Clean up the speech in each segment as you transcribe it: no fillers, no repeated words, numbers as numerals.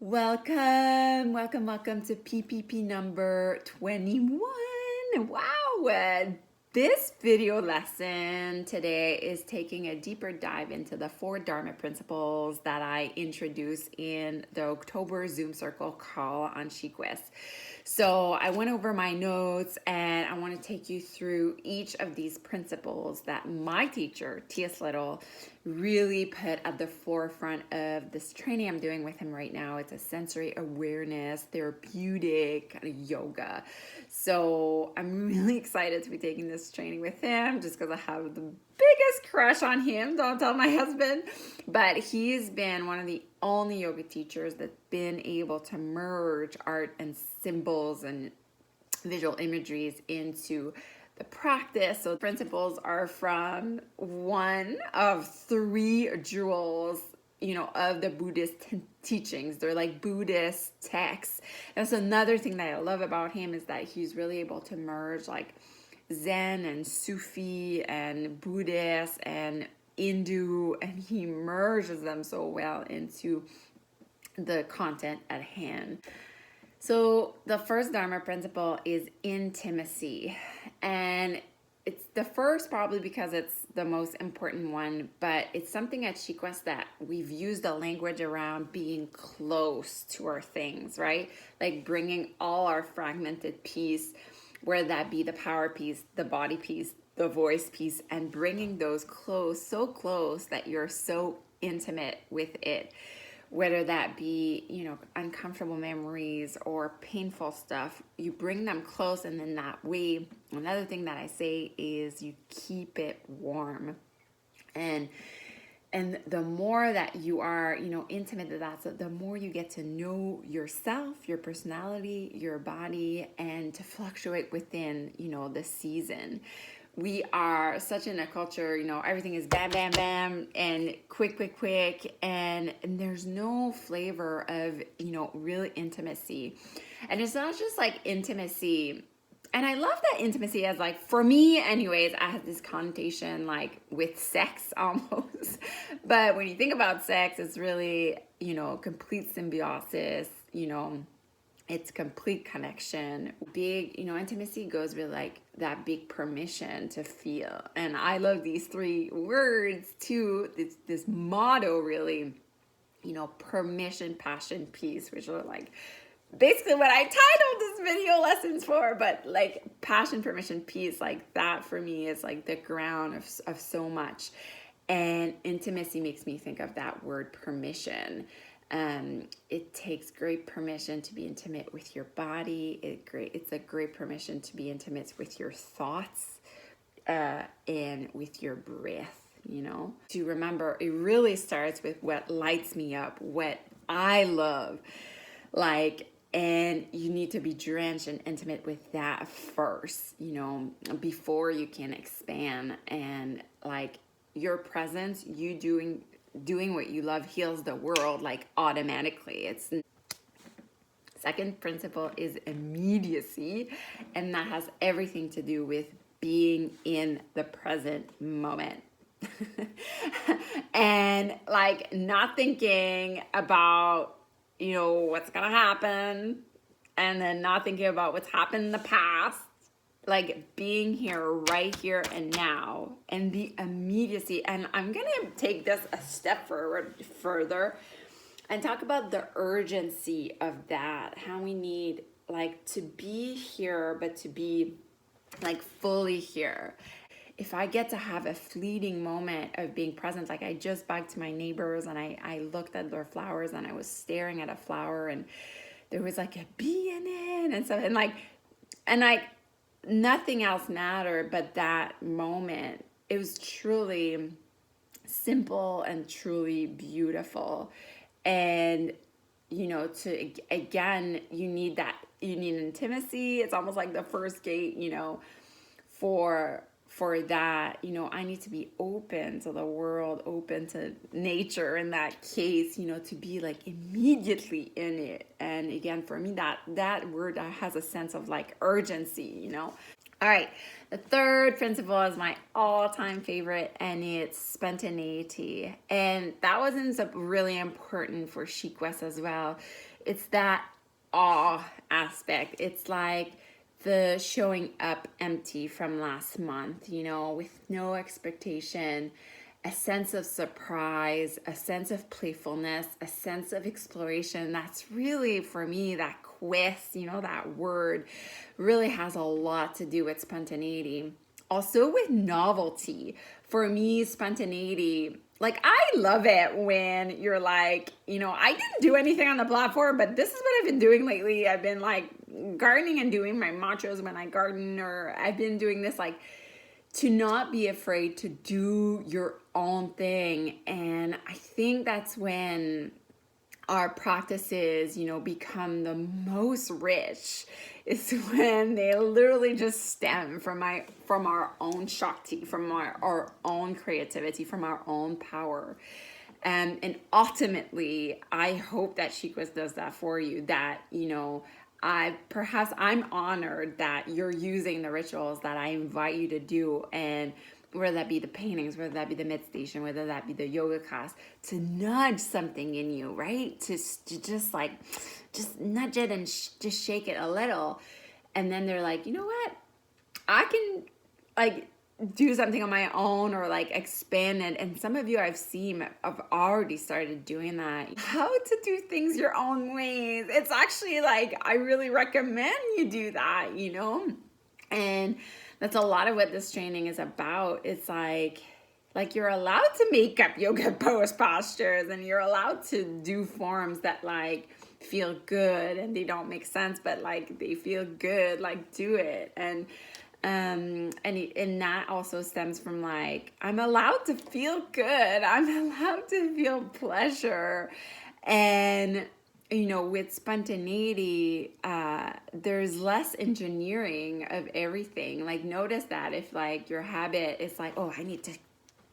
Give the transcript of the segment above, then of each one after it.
Welcome to PPP number 21. Wow, this video lesson today is taking a deeper dive into the 4 Dharma principles that I introduced in the October Zoom circle call on SheQuest. So I went over my notes and I want to take you through each of these principles that my teacher, T.S. Little, really put at the forefront of this training I'm doing with him right now. It's a sensory awareness, therapeutic kind of yoga. So I'm really excited to be taking this training with him just because I have the biggest crush on him. Don't tell my husband. But he's been one of the only yoga teachers that's been able to merge art and symbols and visual imageries into the practice. So principles are from one of 3 jewels, of the Buddhist teachings. They're like Buddhist texts. That's another thing that I love about him, is that he's really able to merge like Zen and Sufi and Buddhist and Hindu, and he merges them so well into the content at hand. So the first Dharma principle is intimacy. And it's the first probably because it's the most important one, but it's something at SheQuest that we've used the language around being close to our things, right? Like bringing all our fragmented piece, whether that be the power piece, the body piece, the voice piece, and bringing those close, so close that you're so intimate with it. Whether that be, uncomfortable memories or painful stuff, you bring them close, and then that way, another thing that I say is you keep it warm. And the more that you are, intimate with that, so the more you get to know yourself, your personality, your body, and to fluctuate within, the season. We are such in a culture, everything is bam, bam, bam, and quick, and there's no flavor of, real intimacy. And it's not just like intimacy. And I love that intimacy as like, for me anyways, I have this connotation like with sex almost. But when you think about sex, it's really, complete symbiosis, it's complete connection. Big, intimacy goes with like that big permission to feel. And I love these 3 words too. This motto really, permission, passion, peace, which are like basically what I titled this video lessons for. But like passion, permission, peace, like that for me is like the ground of so much. And intimacy makes me think of that word permission. It takes great permission to be intimate with your body. It's a great permission to be intimate with your thoughts and with your breath, To remember, it really starts with what lights me up, what I love. And you need to be drenched and intimate with that first, before you can expand. And like your presence, you doing what you love heals the world like automatically. It's second principle is immediacy, and that has everything to do with being in the present moment. And like not thinking about what's gonna happen, and then not thinking about what's happened in the past, like being here, right here and now, and the immediacy. And I'm gonna take this a step further and talk about the urgency of that, how we need like to be here, but to be like fully here. If I get to have a fleeting moment of being present, like I just back to my neighbors and I looked at their flowers and I was staring at a flower and there was like a bee in it and stuff, and like nothing else mattered but that moment. It was truly simple and truly beautiful. And to again, you need intimacy. It's almost like the first gate, for that. I need to be open to the world, open to nature in that case, to be like immediately in it. And again, for me, that word has a sense of like urgency. All right, the third principle is my all-time favorite, and it's spontaneity. And that wasn't really important for SheQuest as well. it's that awe aspect. It's like the showing up empty from last month, you know, with no expectation, a sense of surprise, a sense of playfulness, a sense of exploration. That's really, for me, that quest, you know, that word really has a lot to do with spontaneity. Also with novelty. For me, spontaneity, like I love it when you're like, you know, I didn't do anything on the platform, but this is what I've been doing lately. I've been like gardening and doing my mantras when I garden, or I've been doing this, like, to not be afraid to do your own thing. And I think that's when our practices, you know, become the most rich, is when they literally just stem from our own Shakti, from our own creativity, from our own power. And ultimately, I hope that Shequest does that for you, that, you know, I'm honored that you're using the rituals that I invite you to do, and whether that be the paintings, whether that be the meditation, whether that be the yoga class, to nudge something in you, right? To just like, just nudge it and just shake it a little. And then they're like, you know what? I can like do something on my own, or like expand it. And some of you I've seen have already started doing that. How to do things your own ways. It's actually like, I really recommend you do that, you know? And that's a lot of what this training is about. It's like you're allowed to make up yoga pose postures, and you're allowed to do forms that like feel good and they don't make sense, but like they feel good, like do it. And that also stems from like, I'm allowed to feel good. I'm allowed to feel pleasure. And, you know, with spontaneity, there's less engineering of everything. Like, notice that if like your habit is like, oh, I need to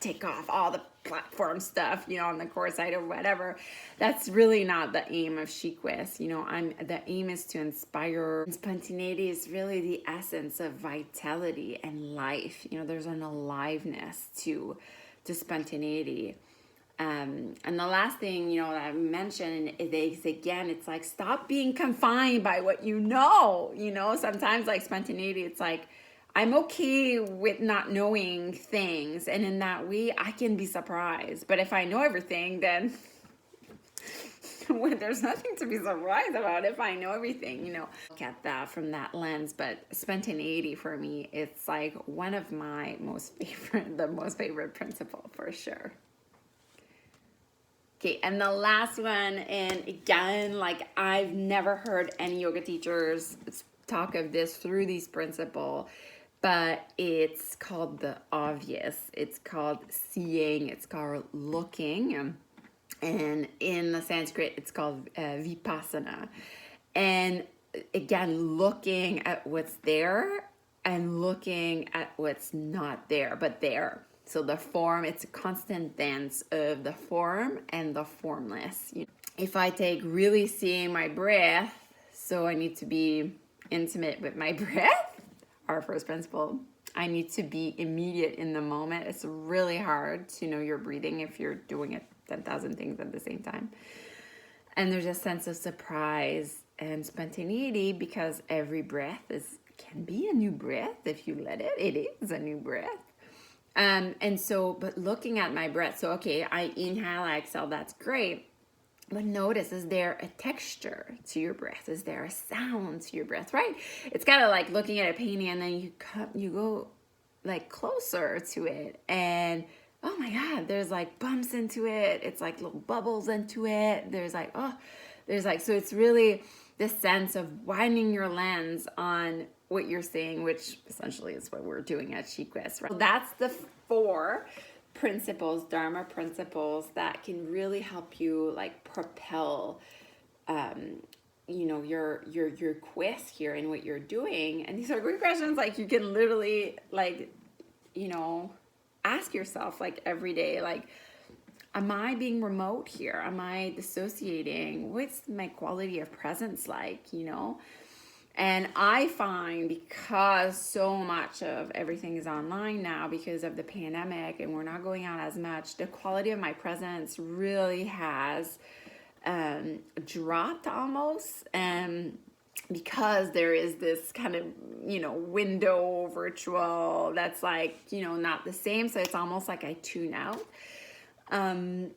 take off all the platform stuff, you know, on the core site or whatever, that's really not the aim of Shequest. You know, the aim is to inspire. Spontaneity is really the essence of vitality and life. You know, there's an aliveness to spontaneity. And the last thing, you know, that I mentioned is, again, it's like, stop being confined by what you know. You know, sometimes like spontaneity, it's like, I'm okay with not knowing things, and in that way I can be surprised. But if I know everything, then there's nothing to be surprised about if I know everything, you know. Look at that from that lens. But spontaneity for me, it's like one of my the most favorite principle for sure. Okay, and the last one, and again, like, I've never heard any yoga teachers talk of this through these principles, but it's called the obvious. It's called seeing. It's called looking. And in the Sanskrit, it's called vipassana. And again, looking at what's there and looking at what's not there, but there. So the form, it's a constant dance of the form and the formless. If I take really seeing my breath, so I need to be intimate with my breath. Our first principle, I need to be immediate in the moment. It's really hard to know your breathing if you're doing it 10,000 things at the same time. And there's a sense of surprise and spontaneity, because every breath can be a new breath if you let it. It is a new breath. And so, but looking at my breath, so okay, I inhale, I exhale, that's great. But notice, is there a texture to your breath? Is there a sound to your breath, right? It's kind of like looking at a painting, and then you go like closer to it, and oh my God, there's like bumps into it. It's like little bubbles into it. So it's really this sense of widening your lens on what you're seeing, which essentially is what we're doing at Shequest, right? So that's the 4 principles, Dharma principles, that can really help you like propel, you know, your quest here in what you're doing. And these are great questions. Like, you can literally, like, you know, ask yourself like every day, like, am I being remote here? Am I dissociating? What's my quality of presence like, you know? And I find, because so much of everything is online now because of the pandemic and we're not going out as much, the quality of my presence really has dropped almost, because there is this kind of, window virtual that's like, not the same. So it's almost like I tune out. And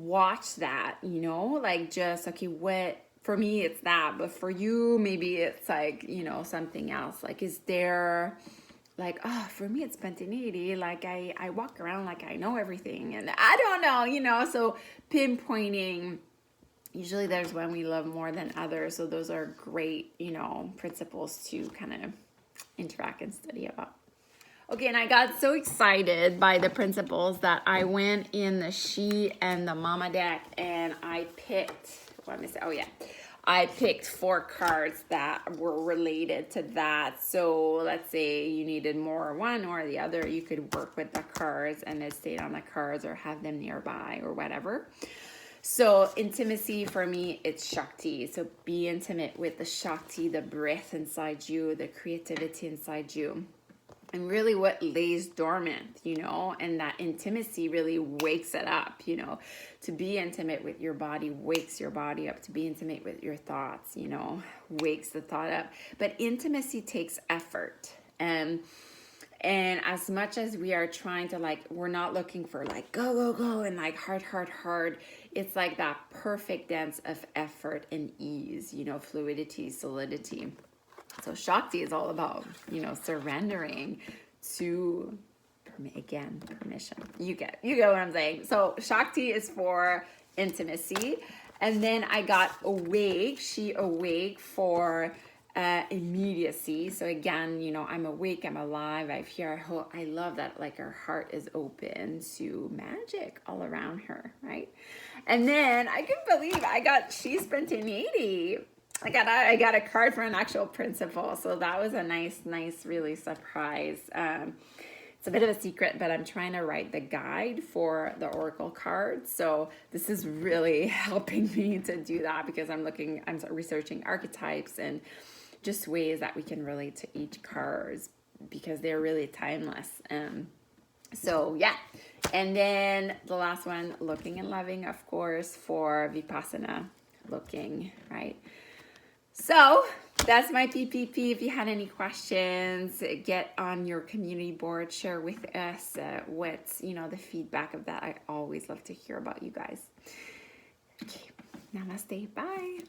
watch that, like just, okay, what, for me it's that, but for you maybe it's like, something else. Like, is there, like, oh, for me it's spontaneity, like I walk around like I know everything, and I don't know, so pinpointing, usually there's one we love more than others, so those are great, principles to kind of interact and study about. Okay, and I got so excited by the principles that I went in the She and the Mama deck, and I picked, I picked 4 cards that were related to that. So let's say you needed more one or the other, you could work with the cards and it stayed on the cards or have them nearby or whatever. So intimacy for me, it's Shakti. So be intimate with the Shakti, the breath inside you, the creativity inside you. And really what lays dormant, and that intimacy really wakes it up, to be intimate with your body wakes your body up. To be intimate with your thoughts, wakes the thought up. But intimacy takes effort. And as much as we are trying to, like, we're not looking for like go, go, go and like hard. It's like that perfect dance of effort and ease, fluidity, solidity. So Shakti is all about, surrendering to, again, permission. You get what I'm saying. So Shakti is for intimacy. And then I got awake, She awake for immediacy. So again, I'm awake, I'm alive, I love that, like, her heart is open to magic all around her, right? And then I couldn't believe I got She spontaneity. I got a card for an actual principle, so that was a nice, really surprise. It's a bit of a secret, but I'm trying to write the guide for the Oracle cards, so this is really helping me to do that, because I'm researching archetypes and just ways that we can relate to each card, because they're really timeless. So yeah, and then the last one, looking and loving, of course, for Vipassana, looking, right? So that's my PPP. If you had any questions, get on your community board, share with us what's, the feedback of that. I always love to hear about you guys. Okay, namaste, bye.